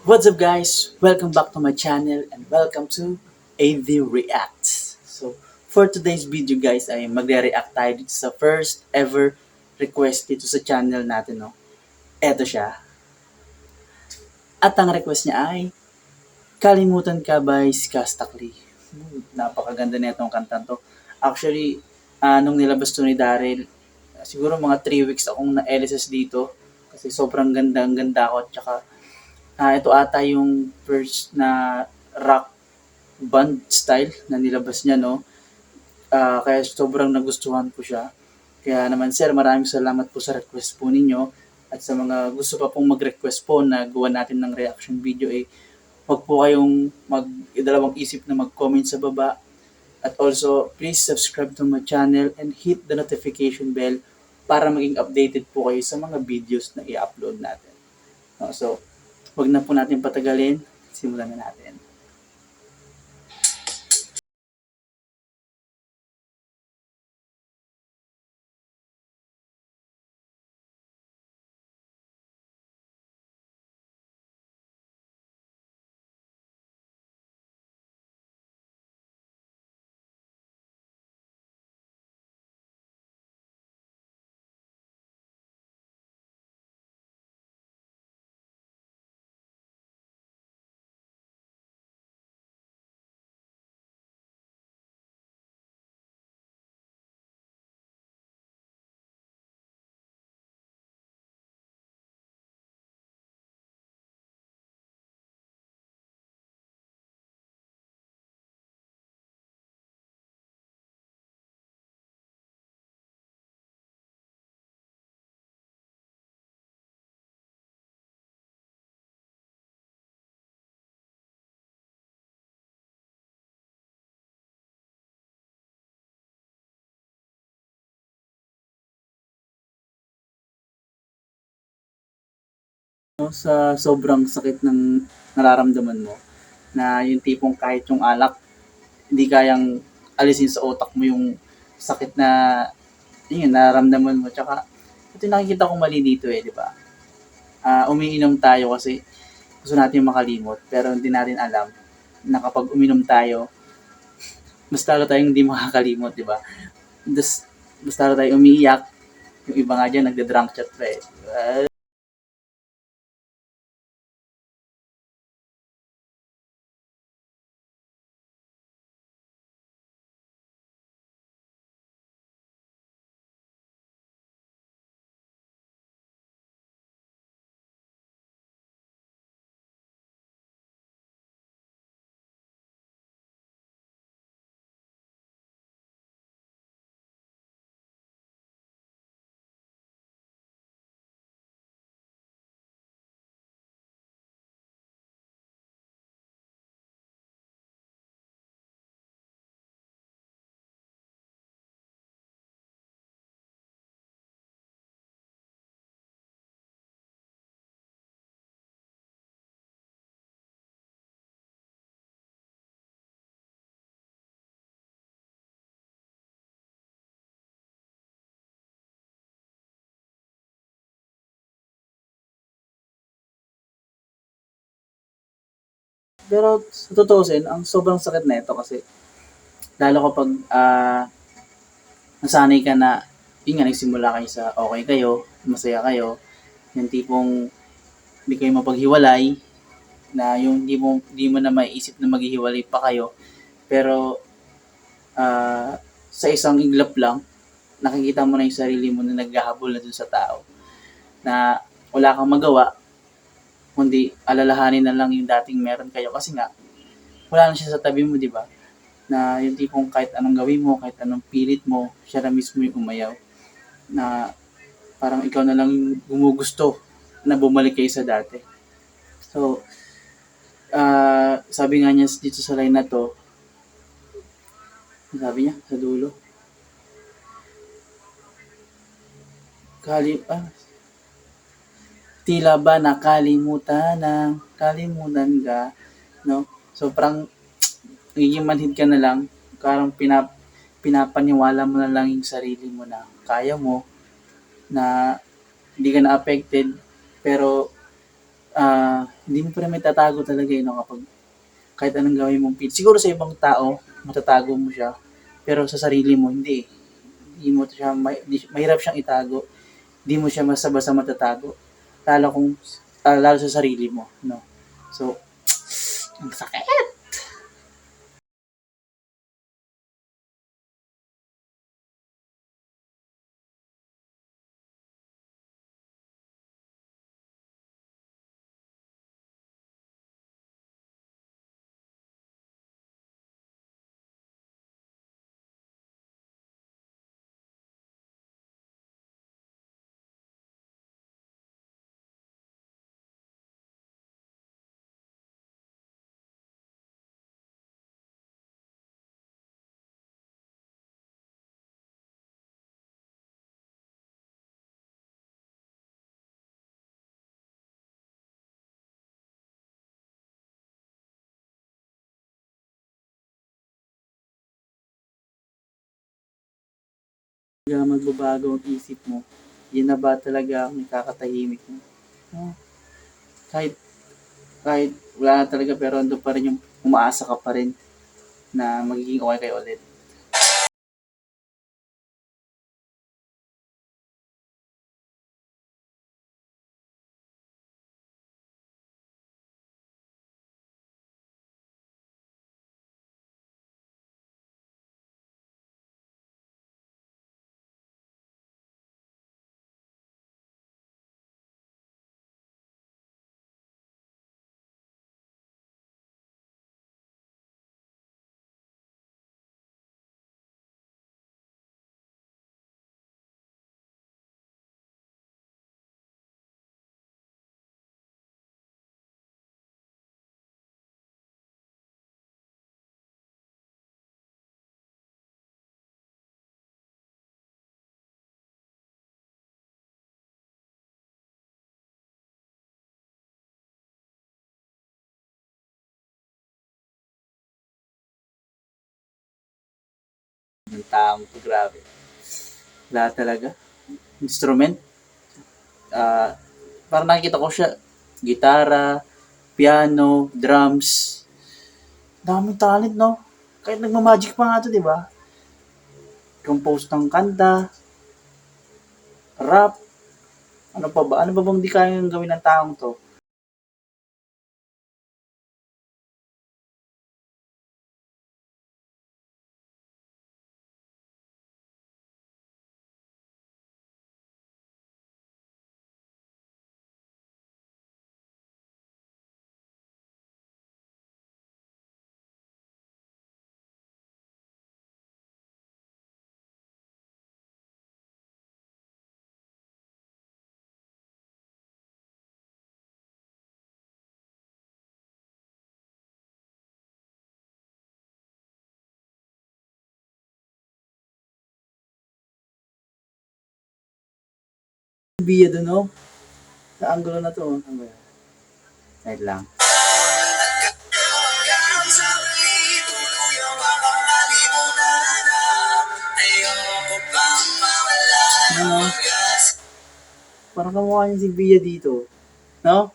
What's up guys? Welcome back to my channel and welcome to AV Reacts. So, for today's video guys ay magre-react tayo dito sa first ever request dito sa channel natin, no? Eto siya. At ang request niya ay Kalimutan Ka by Skastakli. Napakaganda na itong kantang to. Actually, nung nilabas to ni Daryl, siguro mga 3 weeks akong na-LSS dito kasi sobrang ganda, ang ganda ako at saka ito ata yung first na rock band style na nilabas niya, no? Kaya sobrang nagustuhan ko siya. Kaya naman sir, maraming salamat po sa request po ninyo. At sa mga gusto pa pong mag-request po na gawa natin ng reaction video, huwag po kayong dalawang isip na mag-comment sa baba. At also, please subscribe to my channel and hit the notification bell para maging updated po kayo sa mga videos na i-upload natin. So, wag na po natin patagalin. Simulan na natin. No, sa sobrang sakit ng nararamdaman mo, na yung tipong kahit yung alak, hindi kayang alisin sa utak mo yung sakit na yun, nararamdaman mo. Tsaka, ito yung nakikita kong mali dito di ba? Umiinom tayo kasi gusto natin makalimot, pero hindi natin alam na kapag uminom tayo, mas lalo tayong hindi makakalimot, di ba? Mas lalo tayong umiiyak, yung iba nga dyan, nagda-drunk chat pa Pero sa tutuusin, ang sobrang sakit na ito kasi lalo kapag nasanay ka na, yun nga, nagsimula kayo sa okay kayo, masaya kayo, yung tipong hindi kayo mapaghiwalay, na yung hindi mo na maiisip na maghihiwalay pa kayo, pero sa isang iglap lang, nakikita mo na yung sarili mo na naghahabol na dun sa tao, na wala kang magawa, kundi alalahanin na lang yung dating meron kayo kasi nga, wala na siya sa tabi mo, di ba? Na yung tipong kahit anong gawin mo, kahit anong pilit mo, siya na mismo yung umayaw. Na parang ikaw na lang yung gumugusto na bumalik kayo sa dati. So, sabi nga niya dito sa line na to, sabi niya sa dulo, tila ba kalimutan ka, no? So, parang nagiging manhid ka na lang, parang pinapaniwala mo na lang yung sarili mo na kaya mo, na hindi ka na affected, pero hindi mo pa rin may tatago talaga, no, kapag kahit anong gawin mong siguro sa ibang tao, matatago mo siya, pero sa sarili mo, hindi. Hindi mo siya, mahirap siyang itago. Hindi mo siya basta-basta matatago. Lalo sa sarili mo, no? So, ang sakit. Kaya magbabago ang isip mo, yan na ba talaga ang nakakatahimik mo? No? Kahit, kahit wala na talaga, pero ando pa rin yung umaasa ka pa rin na magiging okay kayo ulit. Ng taong to, grabe. Lahat talaga. Instrument, ah parang nakikita ko siya, gitara, piano, drums, daming talent, no? Kahit nagma-magic pa nga to, di ba? Compose ng kanta, rap, ano pa ba? Ano ba bang di kayang gawin ng taong to? Biya doon, no? Sa angulo na to. Ano ba yan? Wait lang. Ano? Parang kamukha niya si Bia dito. No?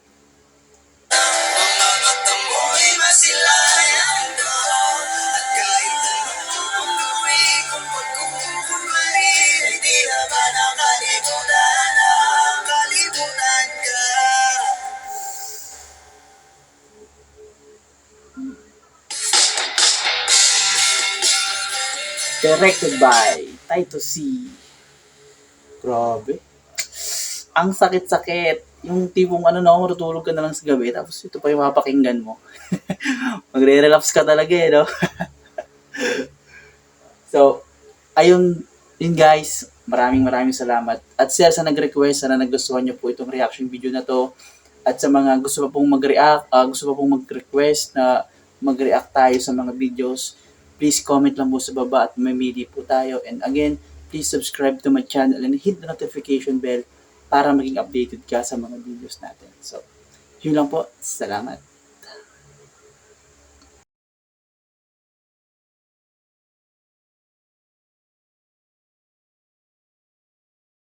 Directed by Taito C. Grabe. Ang sakit-sakit. Yung tipong ano na, matutulog ka na lang sa gabi, tapos ito pa yung mapakinggan mo. Magre-relapse ka talaga eh, no? So, ayun, yun guys, maraming salamat. At sa nag-request, sana nagustuhan nyo po itong reaction video na to. At sa mga gusto pa pong mag-react, gusto pa pong mag-request na mag-react tayo sa mga videos, please comment lang po sa baba at mamili po tayo. And again, please subscribe to my channel and hit the notification bell para maging updated ka sa mga videos natin. So, yun lang po. Salamat.